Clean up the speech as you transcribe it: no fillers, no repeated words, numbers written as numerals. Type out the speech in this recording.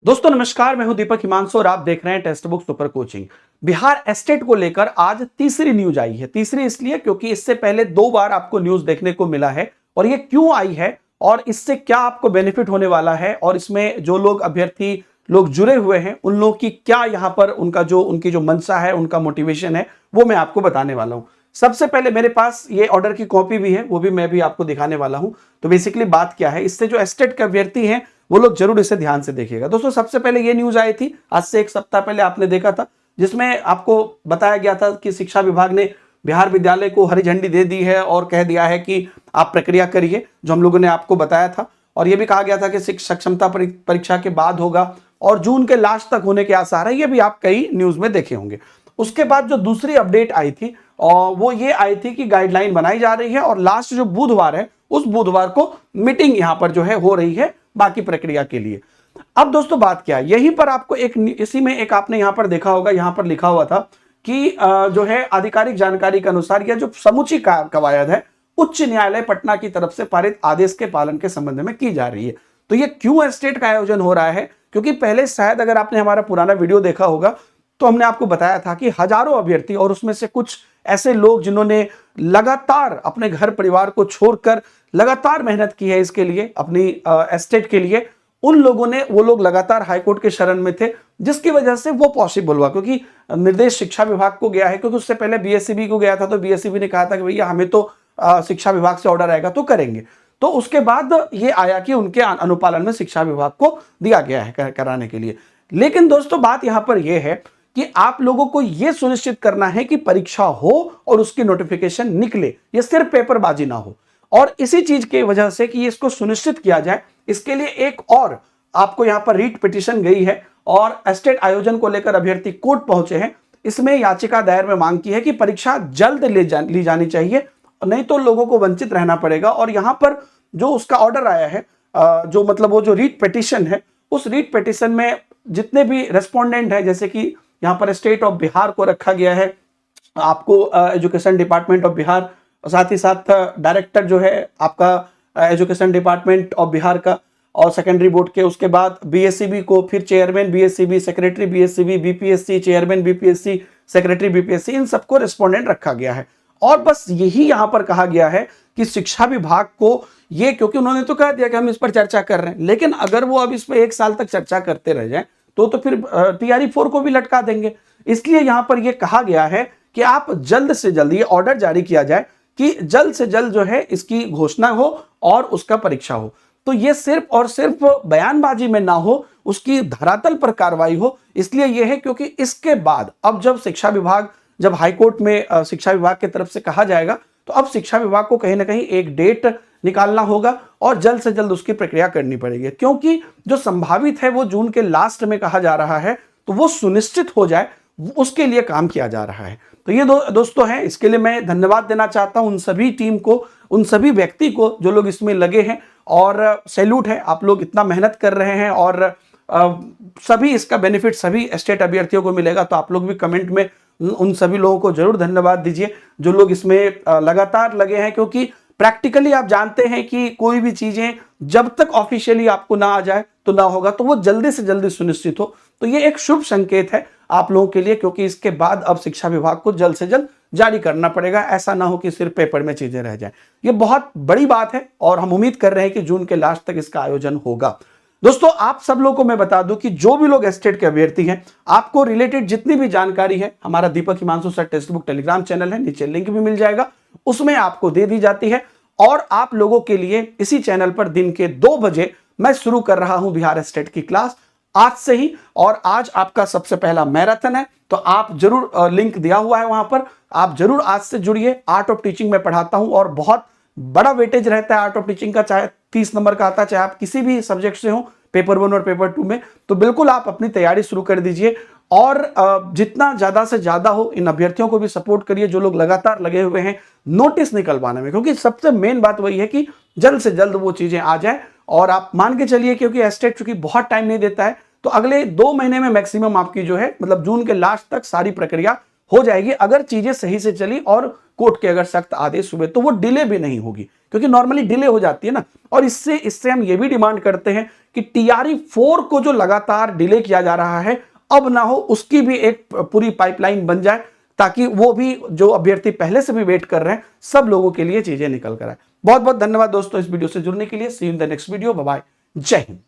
दोस्तों नमस्कार, मैं हूं दीपक हिमांशु और आप देख रहे हैं text book super coaching. Bihar estate को लेकर आज तीसरी न्यूज आई है। तीसरी इसलिए क्योंकि इससे पहले 2 बार आपको न्यूज देखने को मिला है और ये क्यों आई है और इससे क्या आपको बेनिफिट होने वाला है और इसमें जो लोग अभ्यर्थी लोग जुड़े हुए हैं उन लोगों की क्या यहां पर उनकी जो मंशा है, उनका मोटिवेशन है, वो मैं आपको बताने वाला हूं। सबसे पहले मेरे पास ये ऑर्डर की कॉपी भी है, वो भी मैं भी आपको दिखाने वाला हूं। तो बेसिकली बात क्या है, इससे जो एस्टेट के अभ्यर्थी हैं वो लोग जरूर इसे ध्यान से देखिएगा। दोस्तों सबसे पहले ये न्यूज आई थी, आज से 1 सप्ताह पहले आपने देखा था, जिसमें आपको बताया गया था कि शिक्षा विभाग ने बिहार विद्यालय को हरी झंडी दे दी है और कह दिया है कि आप प्रक्रिया करिए, जो हम लोगों ने आपको बताया था। और यह भी कहा गया था कि सक्षमता परीक्षा के बाद होगा और जून के लास्ट तक होने के आसार है। ये भी आप कई न्यूज में देखे होंगे। उसके बाद जो दूसरी अपडेट आई थी और वो ये आई थी कि गाइडलाइन बनाई जा रही है और लास्ट जो बुधवार है उस बुधवार को मीटिंग यहां पर जो है हो रही है बाकी प्रक्रिया के लिए। अब दोस्तों बात क्या है, यहीं पर आपको इसी में एक आपने यहां पर देखा होगा, यहां पर लिखा हुआ था कि जो है आधिकारिक जानकारी के अनुसार यह जो समूची कवायद है उच्च न्यायालय पटना की तरफ से पारित आदेश के पालन के संबंध में की जा रही है। तो ये क्यों एस्टेट का आयोजन हो रहा है, क्योंकि पहले शायद अगर आपने हमारा पुराना वीडियो देखा होगा तो हमने आपको बताया था कि हजारों अभ्यर्थी और उसमें से कुछ ऐसे लोग जिन्होंने लगातार अपने घर परिवार को छोड़कर लगातार मेहनत की है इसके लिए, अपनी एस्टेट के लिए, उन लोगों ने वो लोग लगातार हाईकोर्ट के शरण में थे, जिसकी वजह से वो पॉसिबल हुआ। क्योंकि निर्देश शिक्षा विभाग को गया है, क्योंकि उससे पहले बीएसईबी को गया था तो बीएसईबी ने कहा था कि भैया हमें तो शिक्षा विभाग से ऑर्डर आएगा तो करेंगे। तो उसके बाद ये आया कि उनके अनुपालन में शिक्षा विभाग को दिया गया है कराने के लिए। लेकिन दोस्तों बात यहां पर यह है कि आप लोगों को यह सुनिश्चित करना है कि परीक्षा हो और उसकी नोटिफिकेशन निकले, ये सिर्फ पेपरबाजी ना हो। और इसी चीज की वजह से कि इसको सुनिश्चित किया जाए, इसके लिए एक और आपको यहां पर रीट पिटीशन गई है और एस्टेट आयोजन को लेकर अभ्यर्थी कोर्ट पहुंचे हैं। इसमें याचिका दायर में मांग की है कि परीक्षा जल्द ली जानी चाहिए, नहीं तो लोगों को वंचित रहना पड़ेगा। और यहां पर जो उसका ऑर्डर आया है, जो मतलब वो जो रीट पिटीशन है, उस रीट पिटीशन में जितने भी रेस्पोंडेंट है, जैसे कि यहां पर स्टेट ऑफ बिहार को रखा गया है, आपको एजुकेशन डिपार्टमेंट ऑफ बिहार, साथ ही साथ डायरेक्टर जो है आपका एजुकेशन डिपार्टमेंट ऑफ बिहार का और सेकेंडरी बोर्ड के, उसके बाद बीएसईबी को, फिर chairman BSEB, secretary BSEB, BPSC, chairman BPSC, secretary BPSC, इन सबको रेस्पोंडेंट रखा गया है। और बस यही यहां पर कहा गया है कि शिक्षा विभाग को ये, क्योंकि उन्होंने तो कह दिया कि हम इस पर चर्चा कर रहे हैं, लेकिन अगर वो अब इस पर 1 साल तक चर्चा करते रह जाए तो फिर टीआरई 4 को भी लटका देंगे। इसलिए यहां पर यह कहा गया है कि आप जल्द से जल्द ये ऑर्डर जारी किया जाए कि जल्द से जल्द जो है इसकी घोषणा हो और उसका परीक्षा हो। तो ये सिर्फ और सिर्फ बयानबाजी में ना हो, उसकी धरातल पर कार्रवाई हो। इसलिए यह है क्योंकि इसके बाद अब जब हाईकोर्ट में शिक्षा विभाग की तरफ से कहा जाएगा तो अब शिक्षा विभाग को कहीं ना कहीं एक डेट निकालना होगा और जल्द से जल्द उसकी प्रक्रिया करनी पड़ेगी, क्योंकि जो संभावित है वो जून के लास्ट में कहा जा रहा है, तो वो सुनिश्चित हो जाए उसके लिए काम किया जा रहा है। तो ये दोस्तों हैं, इसके लिए मैं धन्यवाद देना चाहता हूं उन सभी टीम को, उन सभी व्यक्ति को जो लोग इसमें लगे हैं, और सैल्यूट है, आप लोग इतना मेहनत कर रहे हैं और सभी इसका बेनिफिट सभी स्टेट अभ्यर्थियों को मिलेगा। तो आप लोग भी कमेंट में उन सभी लोगों को जरूर धन्यवाद दीजिए जो लोग इसमें लगातार लगे हैं, क्योंकि प्रैक्टिकली आप जानते हैं कि कोई भी चीजें जब तक ऑफिशियली आपको ना आ जाए तो ना होगा, तो वो जल्दी से जल्दी सुनिश्चित हो। तो ये एक शुभ संकेत है आप लोगों के लिए, क्योंकि इसके बाद अब शिक्षा विभाग को जल्द से जल्द जारी करना पड़ेगा। ऐसा ना हो कि सिर्फ पेपर में चीजें रह जाएं। ये बहुत बड़ी बात है और हम उम्मीद कर रहे हैं कि जून के लास्ट तक इसका आयोजन होगा। दोस्तों आप सब लोगों को मैं बता दूं कि जो भी लोग एस्टेट के अभ्यर्थी हैं, आपको रिलेटेड जितनी भी जानकारी है, हमारा Deepak Himanshu sir text book Telegram channel है, नीचे लिंक भी मिल जाएगा, उसमें आपको दे दी जाती है। और आप लोगों के लिए इसी चैनल पर दिन के 2 बजे मैं शुरू कर रहा हूं बिहार एस्टेट की क्लास आज से ही। और आज आपका सबसे पहला मैराथन है, तो आप जरूर, लिंक दिया हुआ है वहां पर, आप जरूर आज से जुड़िए। आर्ट ऑफ टीचिंग में पढ़ाता हूं और बहुत बड़ा वेटेज रहता है आर्ट ऑफ टीचिंग का, चाहे 30 नंबर का आता है, चाहे आप किसी भी सब्जेक्ट से हो, पेपर 1 और पेपर 2 में। तो बिल्कुल आप अपनी तैयारी शुरू कर दीजिए और जितना ज्यादा से ज्यादा हो इन अभ्यर्थियों को भी सपोर्ट करिए जो लोग लगातार लगे हुए हैं नोटिस निकलवाने में, क्योंकि सबसे मेन बात वही है कि जल्द से जल्द वो चीजें आ जाए। और आप मान के चलिए, क्योंकि एस्टेट चूंकि बहुत टाइम नहीं देता है, तो अगले 2 महीने में मैक्सिमम आपकी जो है, मतलब जून के लास्ट तक सारी प्रक्रिया हो जाएगी, अगर चीजें सही से चली और कोर्ट के अगर सख्त आदेश हुए तो वो डिले भी नहीं होगी। क्योंकि नॉर्मली डिले हो जाती है ना। और इससे हम ये भी डिमांड करते हैं कि टीआरई 4 को जो लगातार डिले किया जा रहा है, अब ना हो, उसकी भी एक पूरी पाइपलाइन बन जाए, ताकि वो भी जो अभ्यर्थी पहले से भी वेट कर रहे हैं, सब लोगों के लिए चीजें निकल कर आए। बहुत बहुत धन्यवाद दोस्तों इस वीडियो से जुड़ने के लिए। See you in the next video. Bye bye. Jai Hind.